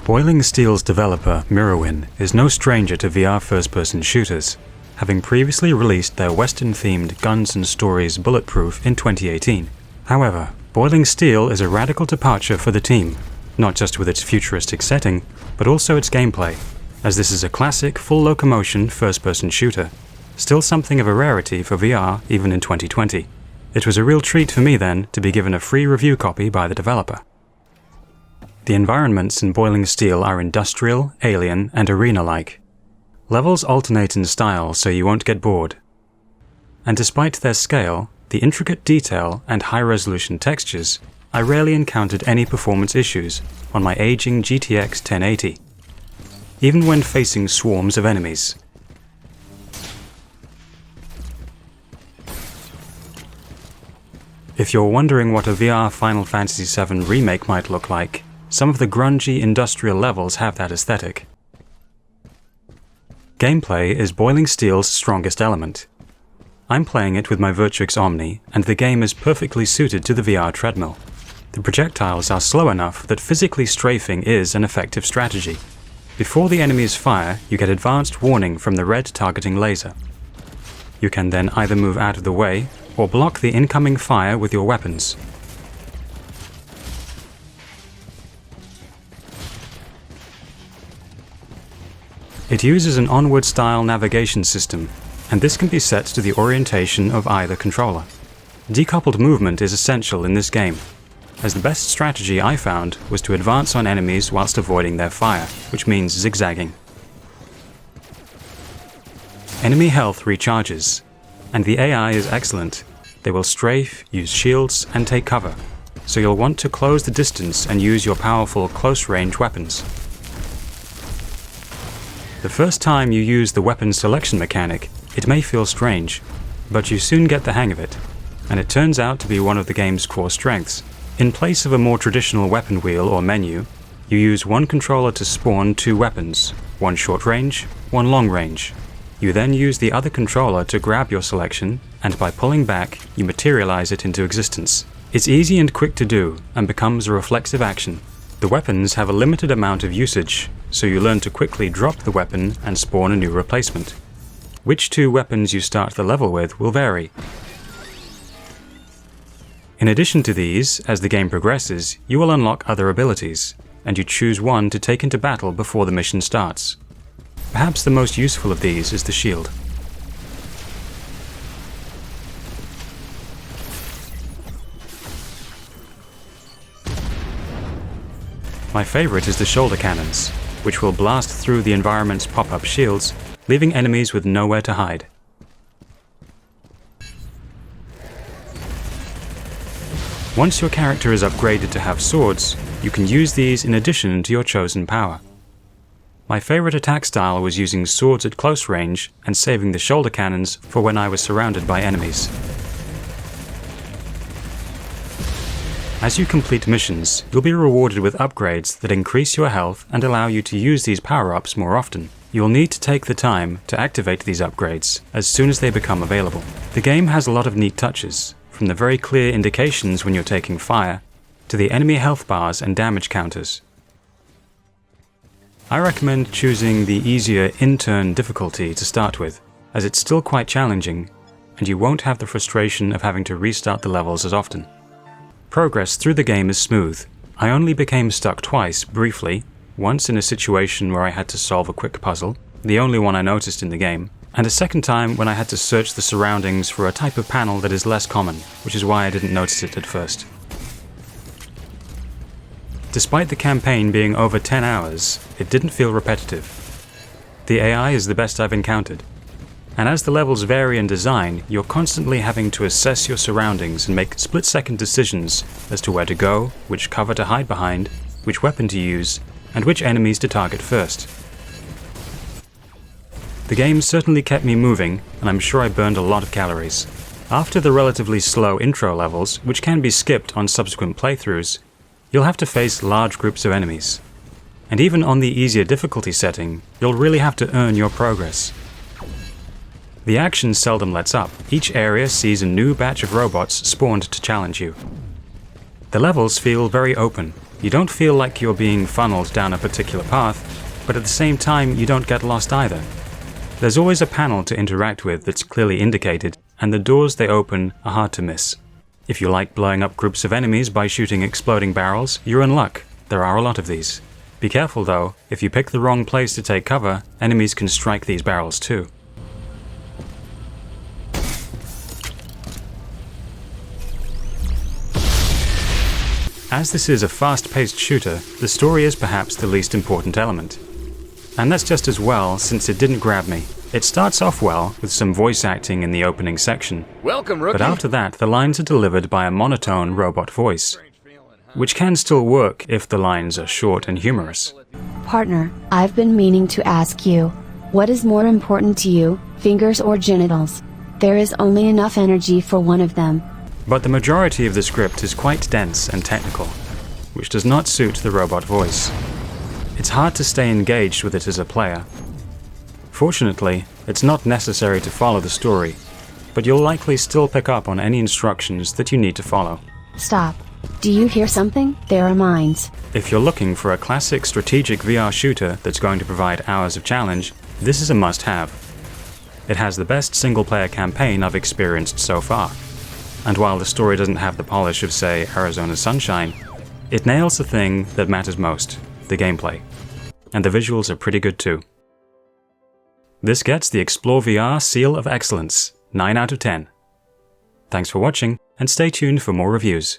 Boiling Steel's developer, Mirrorwin, is no stranger to VR first-person shooters, having previously released their Western-themed Guns and Stories Bulletproof in 2018. However, Boiling Steel is a radical departure for the team, not just with its futuristic setting, but also its gameplay, as this is a classic, full locomotion first-person shooter, still something of a rarity for VR even in 2020. It was a real treat for me then to be given a free review copy by the developer. The environments in Boiling Steel are industrial, alien, and arena-like. Levels alternate in style so you won't get bored. And despite their scale, the intricate detail and high-resolution textures, I rarely encountered any performance issues on my aging GTX 1080, even when facing swarms of enemies. If you're wondering what a VR Final Fantasy VII Remake might look like, some of the grungy industrial levels have that aesthetic. Gameplay is Boiling Steel's strongest element. I'm playing it with my Virtuix Omni, and the game is perfectly suited to the VR treadmill. The projectiles are slow enough that physically strafing is an effective strategy. Before the enemies fire, you get advanced warning from the red targeting laser. You can then either move out of the way, or block the incoming fire with your weapons. It uses an onward-style navigation system, and this can be set to the orientation of either controller. Decoupled movement is essential in this game, as the best strategy I found was to advance on enemies whilst avoiding their fire, which means zigzagging. Enemy health recharges, and the AI is excellent. They will strafe, use shields, and take cover, so you'll want to close the distance and use your powerful close-range weapons. The first time you use the weapon selection mechanic, it may feel strange, but you soon get the hang of it, and it turns out to be one of the game's core strengths. In place of a more traditional weapon wheel or menu, you use one controller to spawn two weapons, one short range, one long range. You then use the other controller to grab your selection, and by pulling back, you materialize it into existence. It's easy and quick to do, and becomes a reflexive action. The weapons have a limited amount of usage, so you learn to quickly drop the weapon and spawn a new replacement. Which two weapons you start the level with will vary. In addition to these, as the game progresses, you will unlock other abilities, and you choose one to take into battle before the mission starts. Perhaps the most useful of these is the shield. My favorite is the shoulder cannons, which will blast through the environment's pop-up shields, leaving enemies with nowhere to hide. Once your character is upgraded to have swords, you can use these in addition to your chosen power. My favorite attack style was using swords at close range and saving the shoulder cannons for when I was surrounded by enemies. As you complete missions, you'll be rewarded with upgrades that increase your health and allow you to use these power-ups more often. You'll need to take the time to activate these upgrades as soon as they become available. The game has a lot of neat touches, from the very clear indications when you're taking fire, to the enemy health bars and damage counters. I recommend choosing the easier in-turn difficulty to start with, as it's still quite challenging, and you won't have the frustration of having to restart the levels as often. Progress through the game is smooth. I only became stuck twice, briefly, once in a situation where I had to solve a quick puzzle, the only one I noticed in the game, and a second time when I had to search the surroundings for a type of panel that is less common, which is why I didn't notice it at first. Despite the campaign being over 10 hours, it didn't feel repetitive. The AI is the best I've encountered. And as the levels vary in design, you're constantly having to assess your surroundings and make split-second decisions as to where to go, which cover to hide behind, which weapon to use, and which enemies to target first. The game certainly kept me moving, and I'm sure I burned a lot of calories. After the relatively slow intro levels, which can be skipped on subsequent playthroughs, you'll have to face large groups of enemies. And even on the easier difficulty setting, you'll really have to earn your progress. The action seldom lets up. Each area sees a new batch of robots spawned to challenge you. The levels feel very open, You don't feel like you're being funneled down a particular path, but at the same time you don't get lost either. There's always a panel to interact with that's clearly indicated, and the doors they open are hard to miss. If you like blowing up groups of enemies by shooting exploding barrels, you're in luck. There are a lot of these. Be careful though, if you pick the wrong place to take cover, enemies can strike these barrels too. As this is a fast-paced shooter, the story is perhaps the least important element. And that's just as well, since it didn't grab me. It starts off well, with some voice acting in the opening section. Welcome, rookie. But after that, the lines are delivered by a monotone robot voice, which can still work if the lines are short and humorous. Partner, I've been meaning to ask you, what is more important to you, fingers or genitals? There is only enough energy for one of them. But the majority of the script is quite dense and technical, which does not suit the robot voice. It's hard to stay engaged with it as a player. Fortunately, it's not necessary to follow the story, but you'll likely still pick up on any instructions that you need to follow. Stop. Do you hear something? There are mines. If you're looking for a classic strategic VR shooter that's going to provide hours of challenge, this is a must-have. It has the best single-player campaign I've experienced so far. And while the story doesn't have the polish of, say, Arizona Sunshine, it nails the thing that matters most, the gameplay. And the visuals are pretty good too. This gets the Explore VR Seal of Excellence, 9 out of 10. Thanks for watching, and stay tuned for more reviews.